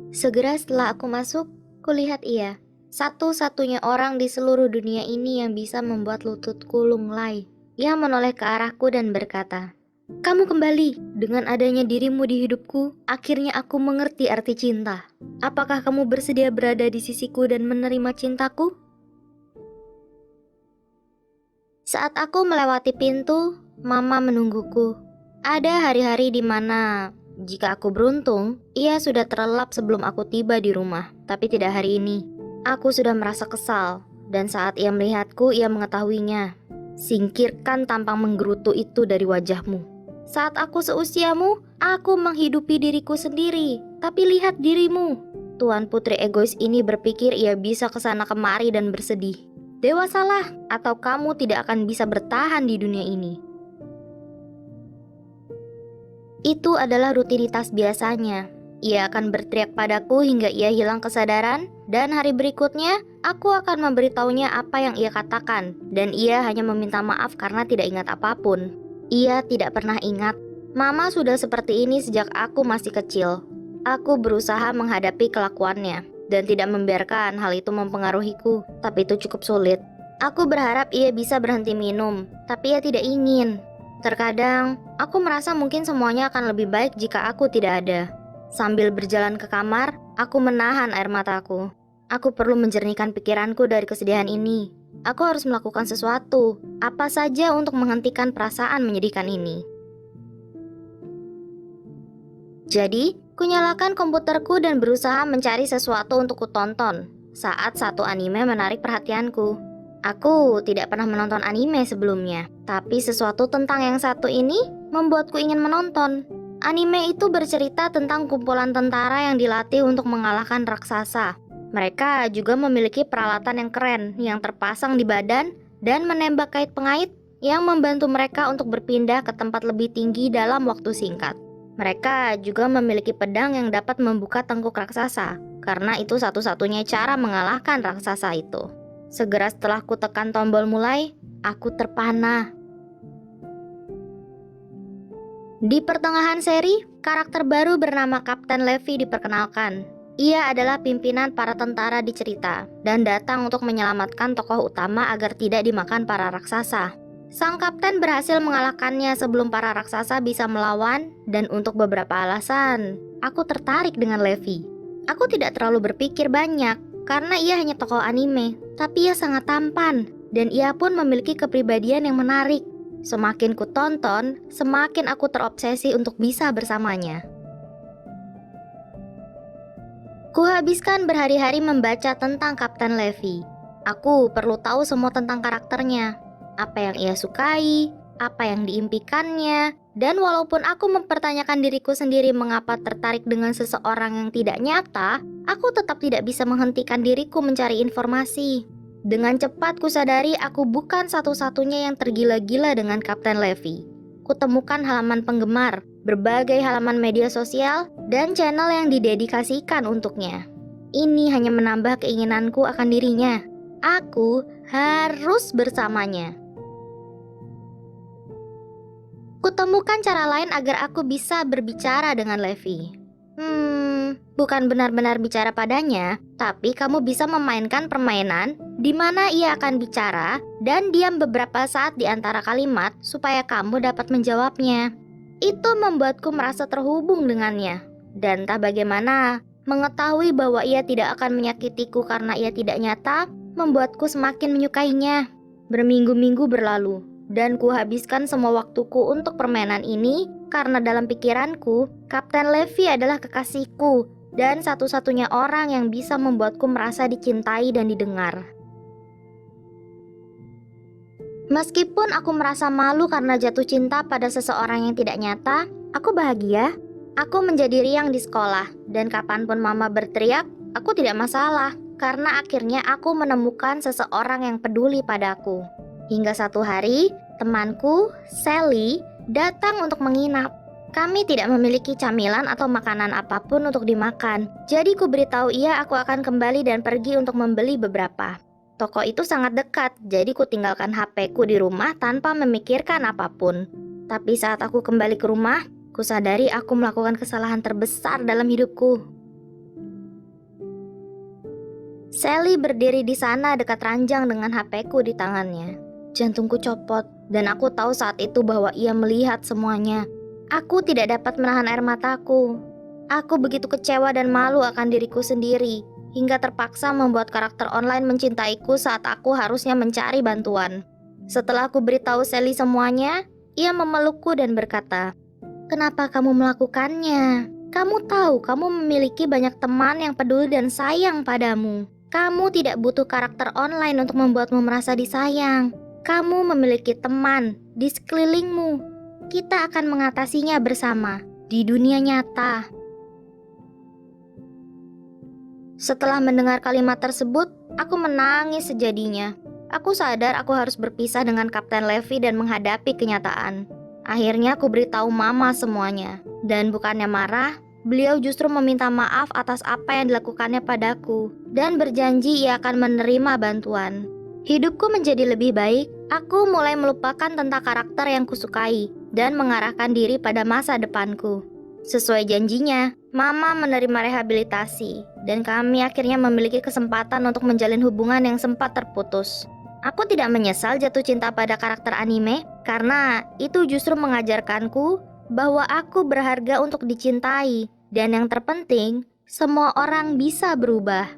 Segera setelah aku masuk, kulihat ia. Satu-satunya orang di seluruh dunia ini yang bisa membuat lututku lunglai. Ia menoleh ke arahku dan berkata, "Kamu kembali. Dengan adanya dirimu di hidupku, akhirnya aku mengerti arti cinta. Apakah kamu bersedia berada di sisiku dan menerima cintaku?" Saat aku melewati pintu, Mama menungguku. Ada hari-hari di mana, jika aku beruntung, ia sudah terlelap sebelum aku tiba di rumah. Tapi tidak hari ini. Aku sudah merasa kesal, dan saat ia melihatku, ia mengetahuinya. "Singkirkan tampang menggerutu itu dari wajahmu. Saat aku seusiamu, aku menghidupi diriku sendiri. Tapi lihat dirimu." Tuan putri egois ini berpikir ia bisa kesana kemari dan bersedih. Dewasalah, atau kamu tidak akan bisa bertahan di dunia ini. Itu adalah rutinitas biasanya. Ia akan berteriak padaku hingga ia hilang kesadaran, dan hari berikutnya aku akan memberitahunya apa yang ia katakan, dan ia hanya meminta maaf karena tidak ingat apapun. Ia tidak pernah ingat. Mama sudah seperti ini sejak aku masih kecil. Aku berusaha menghadapi kelakuannya dan tidak membiarkan hal itu mempengaruhiku, tapi itu cukup sulit. Aku berharap ia bisa berhenti minum, tapi ia tidak ingin. Terkadang, aku merasa mungkin semuanya akan lebih baik jika aku tidak ada. Sambil berjalan ke kamar, aku menahan air mataku. Aku perlu menjernihkan pikiranku dari kesedihan ini. Aku harus melakukan sesuatu, apa saja untuk menghentikan perasaan menyedihkan ini. Jadi, kunyalakan komputerku dan berusaha mencari sesuatu untuk kutonton. Saat satu anime menarik perhatianku. Aku tidak pernah menonton anime sebelumnya, tapi sesuatu tentang yang satu ini membuatku ingin menonton. Anime itu bercerita tentang kumpulan tentara yang dilatih untuk mengalahkan raksasa. Mereka juga memiliki peralatan yang keren yang terpasang di badan dan menembak kait pengait yang membantu mereka untuk berpindah ke tempat lebih tinggi dalam waktu singkat. Mereka juga memiliki pedang yang dapat membuka tengkuk raksasa, karena itu satu-satunya cara mengalahkan raksasa itu. Segera setelah ku tekan tombol mulai, aku terpana. Di pertengahan seri, karakter baru bernama Kapten Levi diperkenalkan. Ia adalah pimpinan para tentara di cerita, dan datang untuk menyelamatkan tokoh utama agar tidak dimakan para raksasa. Sang kapten berhasil mengalahkannya sebelum para raksasa bisa melawan, dan untuk beberapa alasan, aku tertarik dengan Levi. Aku tidak terlalu berpikir banyak, karena ia hanya tokoh anime, tapi ia sangat tampan, dan ia pun memiliki kepribadian yang menarik. Semakin ku tonton, semakin aku terobsesi untuk bisa bersamanya. Kuhabiskan berhari-hari membaca tentang Kapten Levi. Aku perlu tahu semua tentang karakternya, apa yang ia sukai, apa yang diimpikannya, dan walaupun aku mempertanyakan diriku sendiri mengapa tertarik dengan seseorang yang tidak nyata, aku tetap tidak bisa menghentikan diriku mencari informasi. Dengan cepat kusadari aku bukan satu-satunya yang tergila-gila dengan Kapten Levi. Kutemukan halaman penggemar, berbagai halaman media sosial, dan channel yang didedikasikan untuknya. Ini hanya menambah keinginanku akan dirinya. Aku harus bersamanya. Kutemukan cara lain agar aku bisa berbicara dengan Levi. Bukan benar-benar bicara padanya, tapi kamu bisa memainkan permainan di mana ia akan bicara dan diam beberapa saat di antara kalimat supaya kamu dapat menjawabnya. Itu membuatku merasa terhubung dengannya. Dan entah bagaimana, mengetahui bahwa ia tidak akan menyakitiku karena ia tidak nyata, membuatku semakin menyukainya. Berminggu-minggu berlalu, dan kuhabiskan semua waktuku untuk permainan ini karena dalam pikiranku, Kapten Levi adalah kekasihku dan satu-satunya orang yang bisa membuatku merasa dicintai dan didengar. Meskipun aku merasa malu karena jatuh cinta pada seseorang yang tidak nyata, aku bahagia. Aku menjadi riang di sekolah, dan kapanpun mama berteriak, aku tidak masalah, karena akhirnya aku menemukan seseorang yang peduli padaku. Hingga satu hari, temanku, Sally, datang untuk menginap. Kami tidak memiliki camilan atau makanan apapun untuk dimakan, jadi ku beritahu ia aku akan kembali dan pergi untuk membeli beberapa. Toko itu sangat dekat, jadi ku tinggalkan HP-ku di rumah tanpa memikirkan apapun. Tapi saat aku kembali ke rumah, ku sadari aku melakukan kesalahan terbesar dalam hidupku. Sally berdiri di sana dekat ranjang dengan HP-ku di tangannya. Jantungku copot dan aku tahu saat itu bahwa ia melihat semuanya. Aku tidak dapat menahan air mataku. Aku begitu kecewa dan malu akan diriku sendiri, hingga terpaksa membuat karakter online mencintaiku saat aku harusnya mencari bantuan. Setelah aku beritahu Sally semuanya, ia memelukku dan berkata, "Kenapa kamu melakukannya? Kamu tahu kamu memiliki banyak teman yang peduli dan sayang padamu. Kamu tidak butuh karakter online untuk membuatmu merasa disayang. Kamu memiliki teman di sekelilingmu. Kita akan mengatasinya bersama di dunia nyata." Setelah mendengar kalimat tersebut, aku menangis sejadinya. Aku sadar aku harus berpisah dengan Kapten Levi dan menghadapi kenyataan. Akhirnya aku beritahu Mama semuanya. Dan bukannya marah, beliau justru meminta maaf atas apa yang dilakukannya padaku dan berjanji ia akan menerima bantuan. Hidupku menjadi lebih baik. Aku mulai melupakan tentang karakter yang kusukai dan mengarahkan diri pada masa depanku. Sesuai janjinya, Mama menerima rehabilitasi dan kami akhirnya memiliki kesempatan untuk menjalin hubungan yang sempat terputus. Aku tidak menyesal jatuh cinta pada karakter anime karena itu justru mengajarkanku bahwa aku berharga untuk dicintai dan yang terpenting, semua orang bisa berubah.